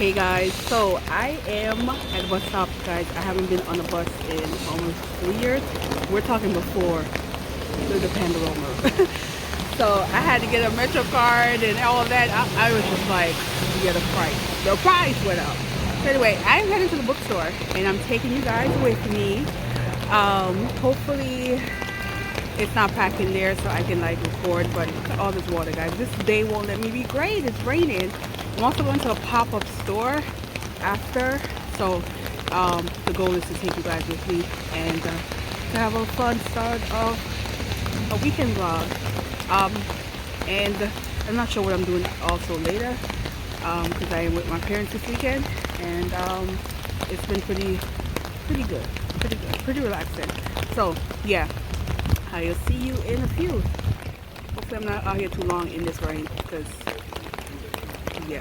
Hey guys, so I am at the bus stop, guys. I haven't been on a bus in almost 3 years. We're talking before the Pandorama. So I had to get a Metro card and all of that. I was just like, yeah, the price went up. So anyway, I'm heading to the bookstore and I'm taking you guys with me. Hopefully it's not packed in there so I can like record, but look at all this water, guys. This day won't let me be great. It's raining. I'm also going to a pop-up store after, so the goal is to take you guys with me and to have a fun start of a weekend vlog. And I'm not sure what I'm doing also later, because I am with my parents this weekend, and it's been pretty good, pretty relaxing. So yeah, I'll see you in a few. Hopefully I'm not out here too long in this rain, because yeah.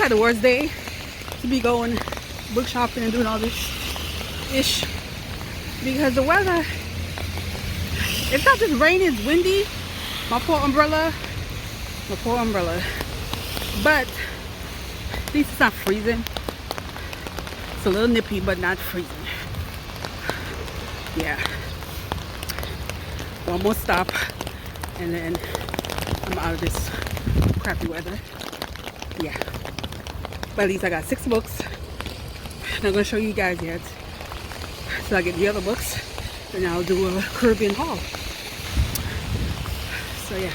had the worst day to be going book shopping and doing all this ish because the weather, it's not just rainy, it's windy. My poor umbrella, but at least it's not freezing. It's a little nippy but not freezing. Yeah, one more stop and then I'm out of this crappy weather. Yeah, but at least I got 6 books. I'm not gonna show you guys yet. So I get the other books, and I'll do a Caribbean haul. So yeah.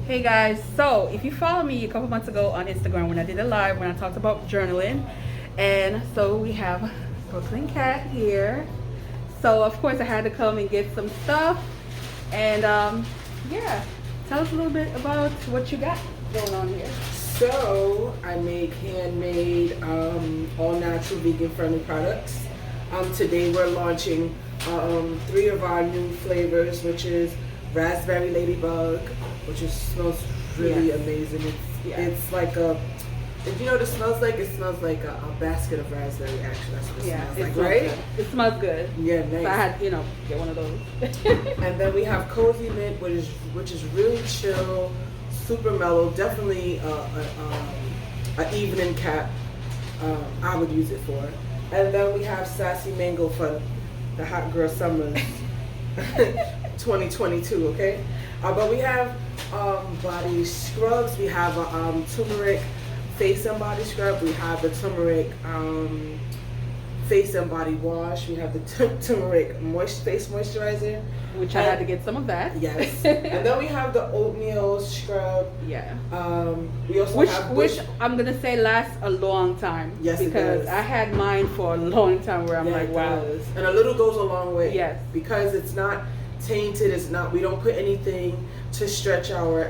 Hey guys, so if you follow me a couple months ago on Instagram when I did a live when I talked about journaling, and so we have Brooklyn Cat here. So of course I had to come and get some stuff, and yeah, tell us a little bit about what you got going on here. So I make handmade, all natural, vegan friendly products. Today we're launching 3 of our new flavors, which is raspberry ladybug, which smells really amazing. It's like a, you know what it smells like? It smells like a basket of raspberry, actually. That's what it smells like, right? Good. It smells good. Yeah, nice. So I had, get one of those. And then we have cozy mint, which is really chill, super mellow, definitely an evening cap. I would use it for. And then we have sassy mango for the hot girl summers 2022. Okay, but we have body scrubs. We have a turmeric face and body scrub. We have the turmeric face and body wash. We have the turmeric face moisturizer, which I had to get some of that. Yes. And then we have the oatmeal scrub. Yeah. We also have which I'm gonna say lasts a long time. Yes, because it does. I had mine for a long time where I'm like, wow. Does. And a little goes a long way. Yes. Because it's not tainted. It's not. We don't put anything to stretch our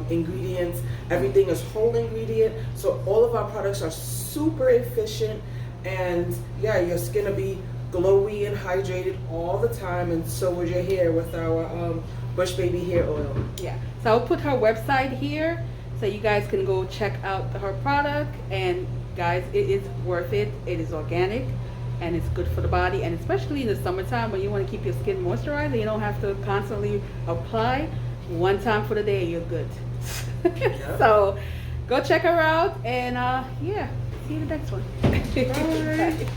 ingredients. Everything is whole ingredient. So all of our products are super efficient. And yeah, your skin will be glowy and hydrated all the time, and so will your hair with our Bush Baby hair oil. Yeah, so I'll put her website here so you guys can go check out her product. And guys, it is worth it. It is organic and it's good for the body, and especially in the summertime when you want to keep your skin moisturized and you don't have to constantly apply. One time for the day, you're good. Yeah. So go check her out, and yeah, see you in the next one. Bye.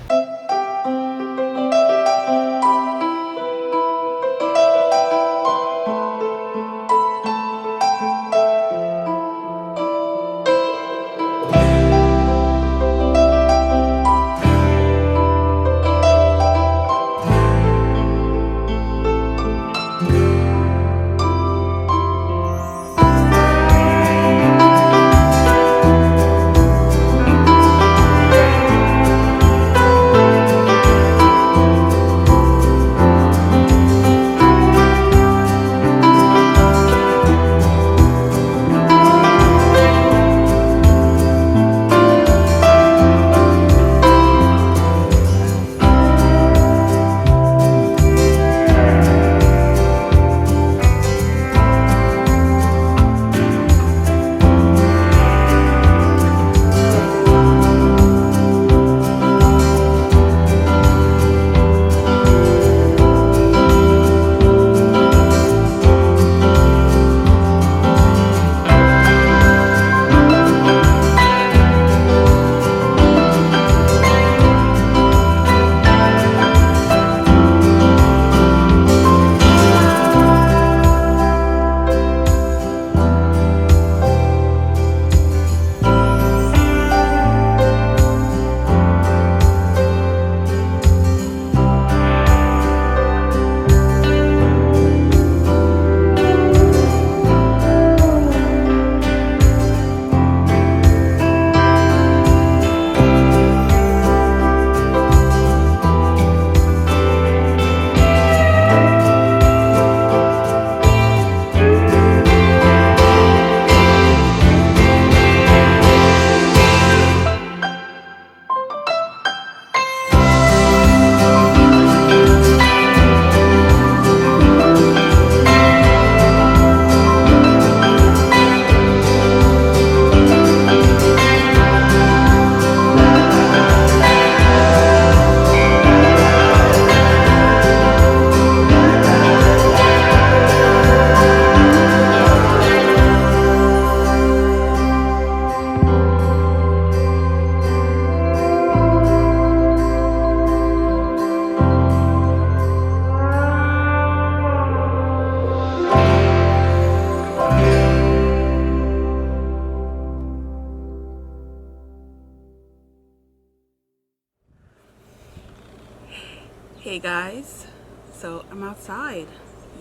Hey guys, so I'm outside.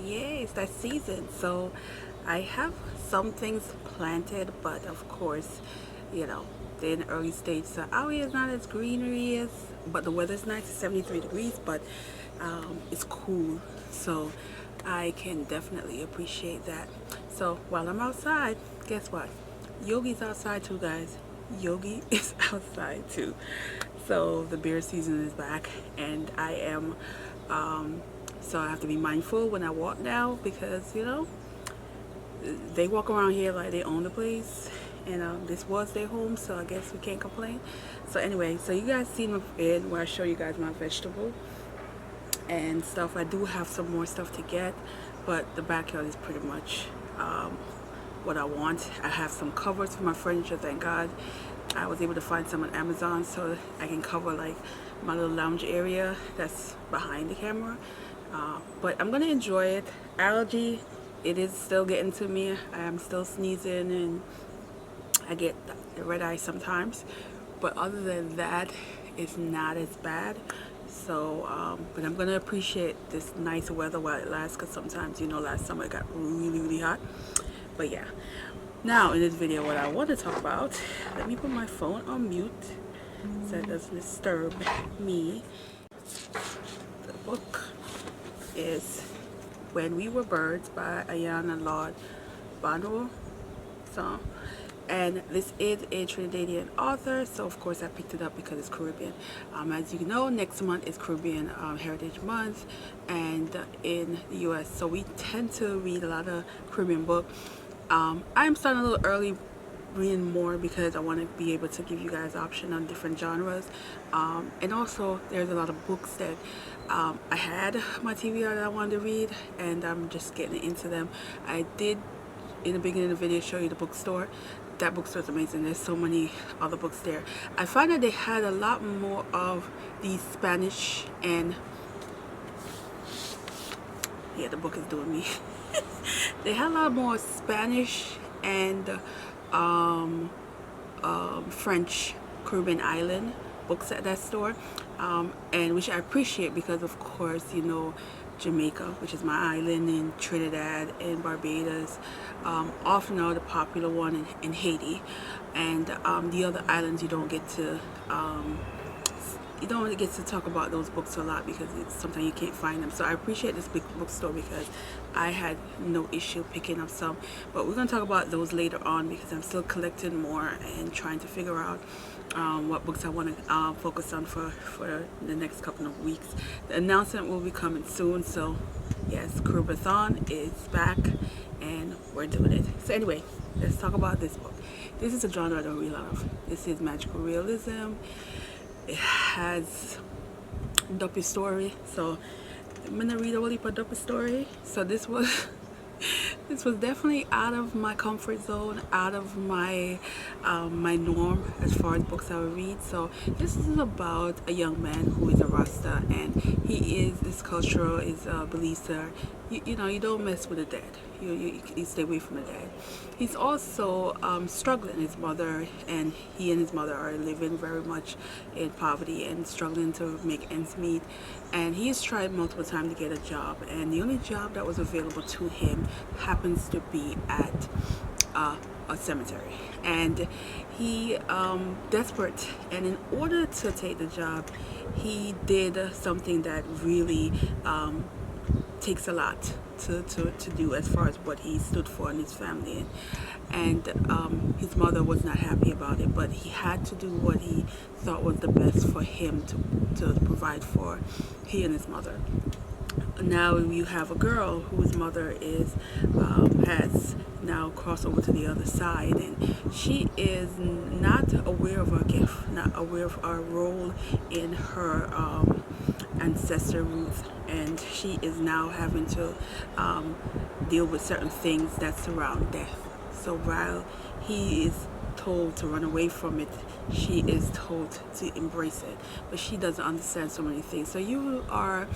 Yay, it's that season. So I have some things planted, but of course, you know, they're in the early stage. So out here is not as greenery as, but the weather's nice. It's 73 degrees, but it's cool. So I can definitely appreciate that. So while I'm outside, guess what? Yogi's outside too, guys. Yogi is outside too. So the beer season is back, and I am, so I have to be mindful when I walk now because, you know, they walk around here like they own the place, and this was their home, so I guess we can't complain. So anyway, so you guys seen my vid where I show you guys my vegetable and stuff. I do have some more stuff to get, but the backyard is pretty much what I want. I have some covers for my furniture, thank God. I was able to find some on Amazon so I can cover like my little lounge area that's behind the camera. But I'm gonna enjoy it. Allergy, it is still getting to me. I'm still sneezing and I get the red eye sometimes. But other than that, it's not as bad. So, but I'm gonna appreciate this nice weather while it lasts, because sometimes, you know, last summer it got really hot. But yeah, now in this video what I want to talk about, let me put my phone on mute so it doesn't disturb me. The book is When We Were Birds by AJournalmood. So, and this is a Trinidadian author, so of course I picked it up because it's Caribbean. As you know, next month is Caribbean Heritage Month, and in the US, so we tend to read a lot of Caribbean books. I'm starting a little early reading more because I want to be able to give you guys option on different genres, and also there's a lot of books that I had my TBR that I wanted to read, and I'm just getting into them. I did in the beginning of the video show you the bookstore. That bookstore is amazing. There's so many other books there. I find that they had a lot more of the Spanish, and yeah, the book is doing me. They had a lot more Spanish and French Caribbean island books at that store, and which I appreciate because, of course, you know, Jamaica, which is my island, and Trinidad and Barbados often are the popular one, in Haiti, and the other islands you don't get to talk about those books a lot because sometimes you can't find them. So I appreciate this big bookstore because I had no issue picking up some, but we're going to talk about those later on because I'm still collecting more and trying to figure out what books I want to focus on for the next couple of weeks. The announcement will be coming soon, so yes, readathon is back and we're doing it. So anyway, let's talk about this book. This is a genre I don't really love. This is magical realism. It has duppy story, so I'm gonna read a whole heap of duppy story. So this was this was definitely out of my comfort zone, out of my my norm as far as books I would read. So this is about a young man who is a Rasta, and he is this cultural is believes that you know, you don't mess with the dead. You stay away from the dead. He's also struggling. His mother and his mother are living very much in poverty and struggling to make ends meet. And he has tried multiple times to get a job, and the only job that was available to him happens to be at a cemetery. And he desperate, and in order to take the job, he did something that really takes a lot to do as far as what he stood for in his family, and his mother was not happy about it, but he had to do what he thought was the best for him to provide for he and his mother. Now you have a girl whose mother is has now crossed over to the other side, and she is not aware of her gift, not aware of her role in her ancestor roots, and she is now having to deal with certain things that surround death. So while he is told to run away from it, she is told to embrace it, but she doesn't understand so many things. So you are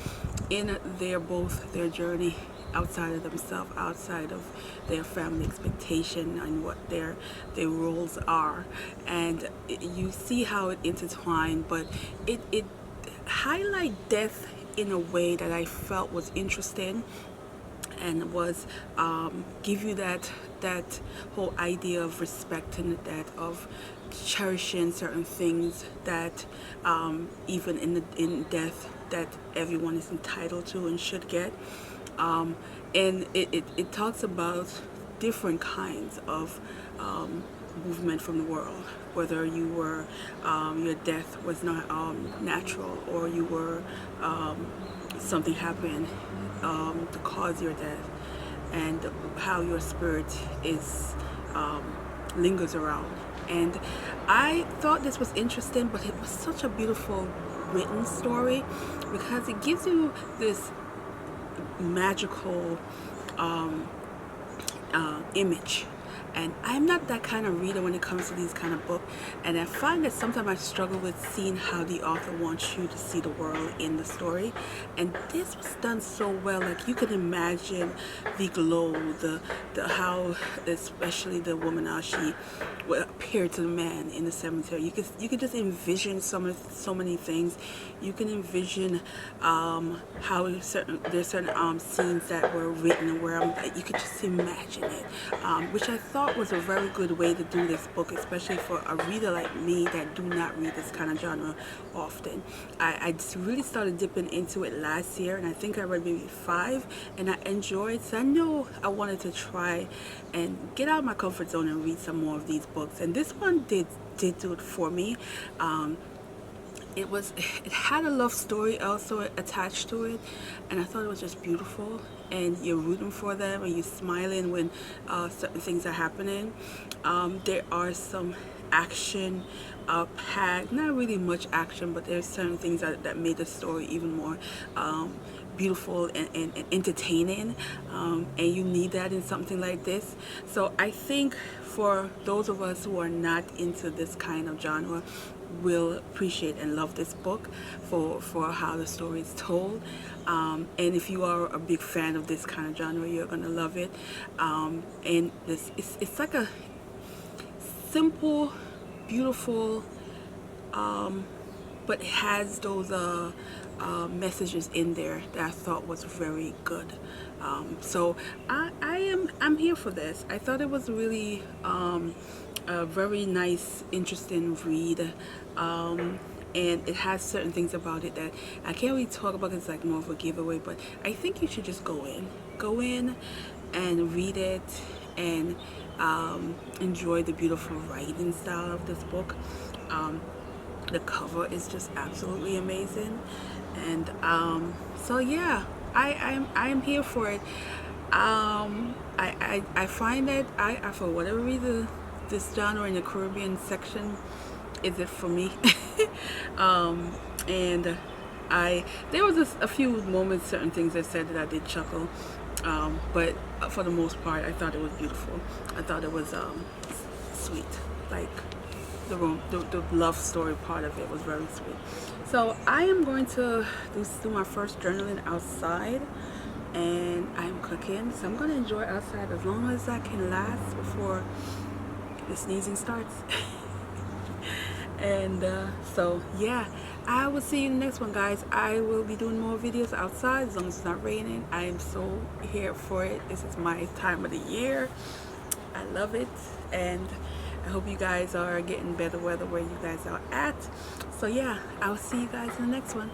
in their journey outside of themselves, outside of their family expectation and what their roles are, and you see how it intertwined, but it highlight death in a way that I felt was interesting, and was give you that whole idea of respecting that, of cherishing certain things that even in death, that everyone is entitled to and should get. And it talks about different kinds of movement from the world, whether you were your death was not natural, or you were something happened to cause your death, and how your spirit is lingers around. And I thought this was interesting, but it was such a beautiful written story, because it gives you this magical image. And I'm not that kind of reader when it comes to these kind of books, and I find that sometimes I struggle with seeing how the author wants you to see the world in the story. And this was done so well. Like, you can imagine the glow, the how, especially the woman, how she appeared to the man in the cemetery. You could just envision so many things. You can envision how there's certain scenes that were written where you could just imagine it, which I thought was a very good way to do this book, especially for a reader like me that do not read this kind of genre often. I just really started dipping into it last year, and I think I read maybe 5, and I enjoyed. So I know I wanted to try and get out of my comfort zone and read some more of these books, and this one did do it for me. It had a love story also attached to it, and I thought it was just beautiful, and you're rooting for them, and you're smiling when certain things are happening. There are some action packed, not really much action, but there's certain things that made the story even more beautiful and entertaining, and you need that in something like this. So I think for those of us who are not into this kind of genre, will appreciate and love this book for how the story is told. And if you are a big fan of this kind of genre, you're gonna love it. And it's like a simple, beautiful, but it has those messages in there that I thought was very good. So I'm here for this. I thought it was really a very nice, interesting read, and it has certain things about it that I can't really talk about because it's like more of a giveaway, but I think you should just go in and read it, and enjoy the beautiful writing style of this book. The cover is just absolutely amazing, and so yeah, I'm here for it. I find that I for whatever reason, this genre in the Caribbean section is it for me. And there was a few moments, certain things I said that I did chuckle, but for the most part I thought it was beautiful. I thought it was sweet, like the love story part of it was very sweet. So I am going to do my first journaling outside, and I'm cooking, so I'm going to enjoy outside as long as I can last before the sneezing starts. And so yeah, I will see you in the next one, guys. I will be doing more videos outside as long as it's not raining. I am so here for it. This is my time of the year. I love it, and I hope you guys are getting better weather where you guys are at. So yeah, I'll see you guys in the next one.